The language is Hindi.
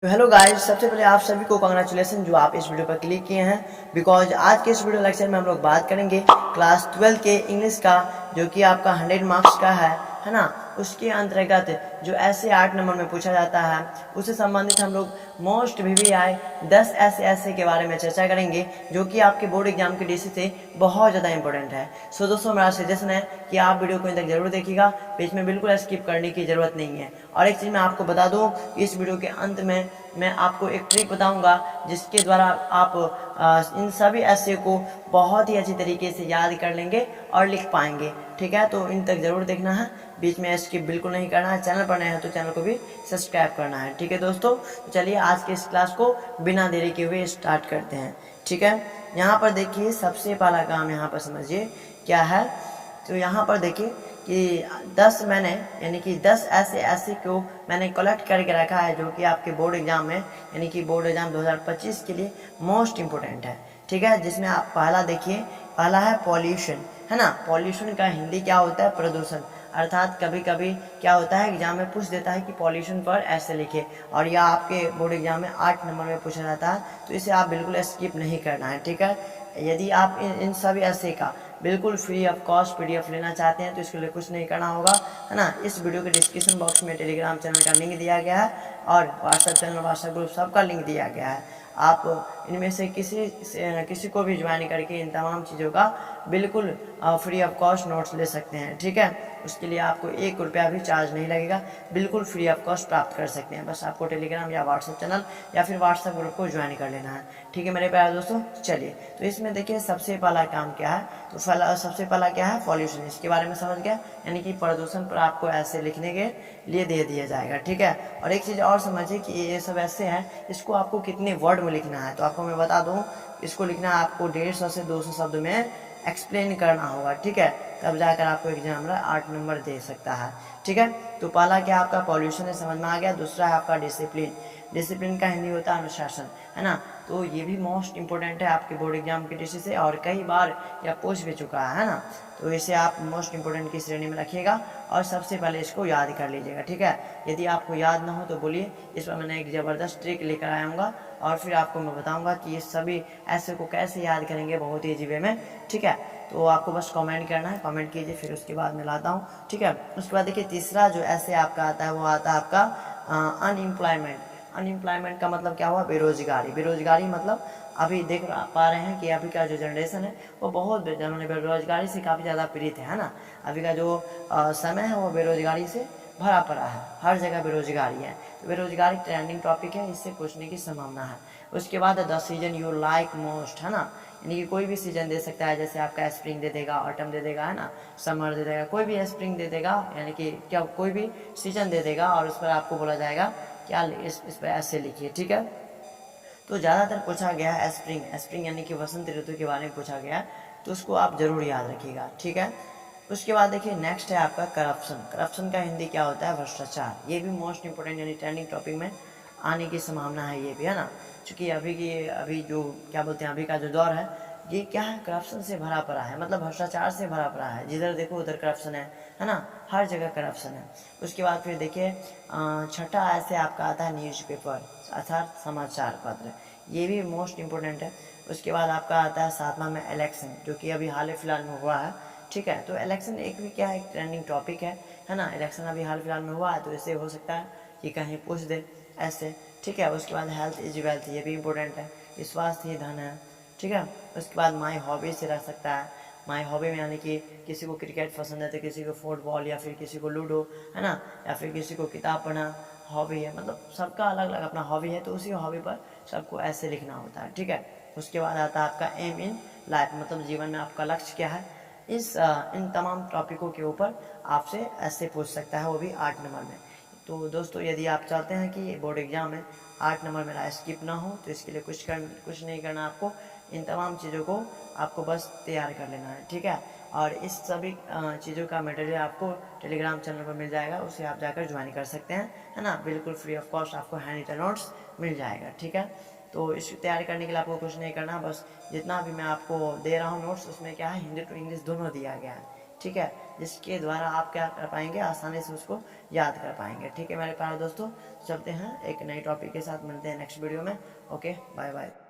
तो हेलो गाइस, सबसे पहले आप सभी को कांग्रेचुलेसन जो आप इस वीडियो पर क्लिक किए हैं। बिकॉज आज के इस वीडियो लेक्चर में हम लोग बात करेंगे क्लास 12 के इंग्लिश का, जो कि आपका 100 मार्क्स का है ना। उसके अंतर्गत जो ऐसे 8 नंबर में पूछा जाता है, उससे संबंधित हम लोग मोस्ट VVI 10 ऐसे के बारे में चर्चा करेंगे, जो कि आपके बोर्ड एग्जाम के दृष्टि से बहुत ज़्यादा इंपॉर्टेंट है। सो दोस्तों, मेरा सजेशन है कि आप वीडियो को इन तक जरूर देखिएगा, बीच में बिल्कुल स्किप करने की ज़रूरत नहीं है। और एक चीज़ मैं आपको बता दूं कि इस वीडियो के अंत में मैं आपको एक ट्रिक बताऊंगा, जिसके द्वारा आप इन सभी ऐसे को बहुत ही अच्छी तरीके से याद कर लेंगे और लिख पाएंगे। ठीक है, तो इन तक जरूर देखना है, बीच में स्किप बिल्कुल नहीं करना है। चैनल पर नए हैं तो चैनल को भी सब्सक्राइब करना है। ठीक है दोस्तों, तो चलिए आज के इस क्लास को बिना देरी के हुए स्टार्ट करते हैं। ठीक है, यहाँ पर देखिए सबसे पहला काम यहाँ पर समझिए क्या है। तो यहाँ पर देखिए कि 10 मैंने यानी कि 10 ऐसे को मैंने कलेक्ट करके रखा है, जो कि आपके बोर्ड एग्जाम में यानी कि बोर्ड एग्जाम 2025 के लिए मोस्ट इम्पोर्टेंट है। ठीक है, जिसमें आप पहला देखिए, पहला है पॉल्यूशन, है ना। पॉल्यूशन का हिंदी क्या होता है? प्रदूषण। अर्थात कभी कभी क्या होता है, एग्जाम में पूछ देता है कि पॉल्यूशन पर ऐसे लिखे, और यह आपके बोर्ड एग्जाम में 8 नंबर में पूछा जाता है, तो इसे आप बिल्कुल स्किप नहीं करना है। ठीक है, यदि आप इन सभी ऐसे का बिल्कुल फ्री ऑफ कॉस्ट PDF लेना चाहते हैं, तो इसके लिए कुछ नहीं करना होगा, है ना। इस वीडियो के डिस्क्रिप्शन बॉक्स में टेलीग्राम चैनल का लिंक दिया गया है, और व्हाट्सएप चैनल, व्हाट्सएप ग्रुप सबका लिंक दिया गया है। आप इनमें से किसी को भी ज्वाइन करके इन तमाम चीज़ों का बिल्कुल फ्री ऑफ कॉस्ट नोट्स ले सकते हैं। ठीक है, उसके लिए आपको 1 रुपया भी चार्ज नहीं लगेगा, बिल्कुल फ्री ऑफ कॉस्ट प्राप्त कर सकते हैं। बस आपको टेलीग्राम या व्हाट्सएप चैनल या फिर व्हाट्सएप ग्रुप को ज्वाइन कर लेना है। ठीक है मेरे प्यारे दोस्तों, चलिए तो इसमें देखिए सबसे पहला काम क्या है। तो सबसे पहला क्या है? पॉल्यूशन। इसके बारे में समझ गया, यानी कि प्रदूषण पर आपको ऐसे लिखने के लिए दे दिया जाएगा। ठीक है, और एक चीज़ और समझिए कि ये सब ऐसे हैं, इसको आपको कितने वर्ड में लिखना है। तो आपको मैं बता दूं, इसको लिखना है आपको 150 से 200 शब्द में एक्सप्लेन करना होगा। ठीक है, तब जाकर आपको एग्जामिनर 8 नंबर दे सकता है। ठीक है, तो पहला क्या आपका पॉल्यूशन है, समझ में आ गया। दूसरा है आपका डिसिप्लिन। डिसिप्लिन का हिंदी होता है अनुशासन, है ना। तो ये भी मोस्ट इंपॉर्टेंट है आपके बोर्ड एग्जाम की दृष्टि से, और कई बार यह पूछ भी चुका है ना। तो इसे आप मोस्ट इंपॉर्टेंट की श्रेणी में रखिएगा, और सबसे पहले इसको याद कर लीजिएगा। ठीक है, यदि आपको याद ना हो तो बोलिए, इस पर मैंने एक ज़बरदस्त ट्रिक लेकर आऊँगा, और फिर आपको मैं बताऊँगा कि ये सभी ऐसे को कैसे याद करेंगे बहुत ही ईजी वे में। ठीक है, तो आपको बस कमेंट करना है, कमेंट कीजिए, फिर उसके बाद मैं लाता हूँ। ठीक है, उसके बाद देखिए तीसरा जो ऐसे आपका आता है, वो आता है आपका अनएम्प्लॉयमेंट। अनएम्प्लॉयमेंट का मतलब क्या हुआ? बेरोजगारी। बेरोजगारी मतलब अभी देख पा रहे हैं कि अभी का जो जनरेशन है वो बहुत बेरोजगारी से काफ़ी ज़्यादा पीड़ित है ना। अभी का जो समय है वो बेरोजगारी से भरा पड़ा है, हर जगह बेरोजगारी है। तो बेरोजगारी ट्रेंडिंग टॉपिक है, इससे पूछने की संभावना है। उसके बाद the season you like most, है ना। यानी कि कोई भी सीजन दे सकता है, जैसे आपका स्प्रिंग दे देगा, ऑटम दे देगा, है ना, समर दे देगा, कोई भी स्प्रिंग दे देगा, यानी कि क्या कोई भी सीजन दे देगा, और उस पर आपको बोला जाएगा क्या इस पर ऐसे लिखिए। ठीक है, तो ज़्यादातर पूछा गया है स्प्रिंग। स्प्रिंग यानी कि वसंत ऋतु के बारे में पूछा गया है, तो उसको आप जरूर याद रखिएगा। ठीक है, उसके बाद देखिए नेक्स्ट है आपका करप्शन। करप्शन का हिंदी क्या होता है? भ्रष्टाचार। ये भी मोस्ट इंपोर्टेंट यानी ट्रेंडिंग टॉपिक में आने की संभावना है, ये भी, है ना। क्योंकि अभी जो क्या बोलते हैं, अभी का जो दौर है, ये क्या है? करप्शन से भरा पड़ा है, मतलब भ्रष्टाचार से भरा पड़ा है। जिधर देखो उधर करप्शन है ना, हर जगह करप्शन है। उसके बाद फिर देखिए छठा ऐसे आपका आता है न्यूज़पेपर, अर्थात समाचार पत्र। ये भी मोस्ट इम्पोर्टेंट है। उसके बाद आपका आता है सातवां में इलेक्शन, जो कि अभी हाल फिलहाल में हुआ है। ठीक है, तो इलेक्शन एक भी क्या है? एक ट्रेंडिंग टॉपिक है ना। इलेक्शन अभी हाल फिलहाल में हुआ है, तो इससे हो सकता है कि कहीं पूछ दे ऐसे। ठीक है, उसके बाद हेल्थ इज वेल्थ, ये भी इम्पोर्टेंट है, स्वास्थ्य ही धन है। ठीक है, उसके बाद माई हॉबी से रह सकता है। माई हॉबी में यानी कि किसी को क्रिकेट पसंद है तो किसी को फुटबॉल, या फिर किसी को लूडो, है ना, या फिर किसी को किताब पढ़ना हॉबी है। मतलब सबका अलग अलग अपना हॉबी है, तो उसी हॉबी पर सबको ऐसे लिखना होता है। ठीक है, उसके बाद आता है आपका एम इन लाइफ, मतलब जीवन में आपका लक्ष्य क्या है। इन तमाम टॉपिकों के ऊपर आपसे ऐसे पूछ सकता है, वो भी 8 नंबर में। तो दोस्तों, यदि आप चाहते हैं कि बोर्ड एग्जाम में 8 नंबर मेरा स्किप ना हो, तो इसके लिए कुछ नहीं करना आपको। इन तमाम चीज़ों को आपको बस तैयार कर लेना है। ठीक है, और इस सभी चीज़ों का मटेरियल आपको टेलीग्राम चैनल पर मिल जाएगा, उसे आप जाकर ज्वाइन कर सकते हैं, है ना। बिल्कुल फ्री ऑफ कॉस्ट आपको हैंड रिटन नोट्स मिल जाएगा। ठीक है, तो इस तैयारी करने के लिए आपको कुछ नहीं करना, बस जितना भी मैं आपको दे रहा हूँ नोट्स, उसमें क्या है, हिंदी टू इंग्लिश दोनों दिया गया है। ठीक है, जिसके द्वारा आप क्या कर पाएंगे, आसानी से उसको याद कर पाएंगे। ठीक है मेरे प्यारे दोस्तों, चलते हैं एक नई टॉपिक के साथ, मिलते हैं नेक्स्ट वीडियो में। Okay, bye bye.